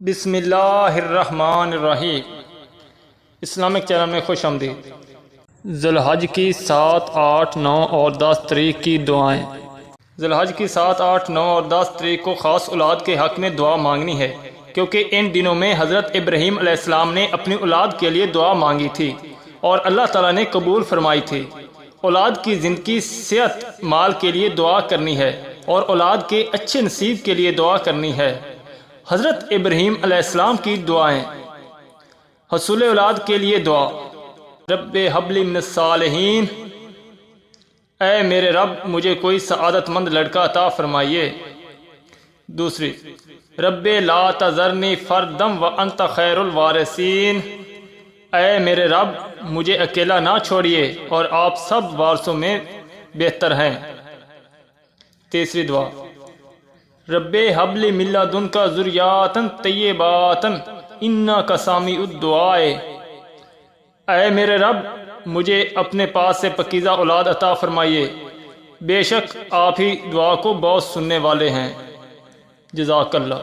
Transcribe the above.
بسم اللہ الرحمن الرحیم۔ اسلامک چینل میں خوش آمدید۔ ذی الحج کی 7، 8، 9 اور 10 تاریخ کی دعائیں۔ ذی الحج کی 7، 8، 9 اور 10 تاریخ کو خاص اولاد کے حق میں دعا مانگنی ہے، کیونکہ ان دنوں میں حضرت ابراہیم علیہ السلام نے اپنی اولاد کے لیے دعا مانگی تھی اور اللہ تعالیٰ نے قبول فرمائی تھی۔ اولاد کی زندگی، صحت، مال کے لیے دعا کرنی ہے اور اولاد کے اچھے نصیب کے لیے دعا کرنی ہے۔ حضرت ابراہیم علیہ السلام کی دعائیں۔ حصول اولاد کے لیے دعا: رب حب لی من الصالحین، اے میرے رب مجھے کوئی سعادت مند لڑکا عطا فرمائیے۔ دوسری، رب لا تذرنی فردم وانت خیر الوارثین، اے میرے رب مجھے اکیلا نہ چھوڑیے اور آپ سب وارثوں میں بہتر ہیں۔ تیسری دعا: رب حب لی من لدنک ذریات طیبات انک سمیع الدعاء، اے میرے رب مجھے اپنے پاس سے پاکیزہ اولاد عطا فرمائیے، بے شک آپ ہی دعا کو بہت سننے والے ہیں۔ جزاک اللہ۔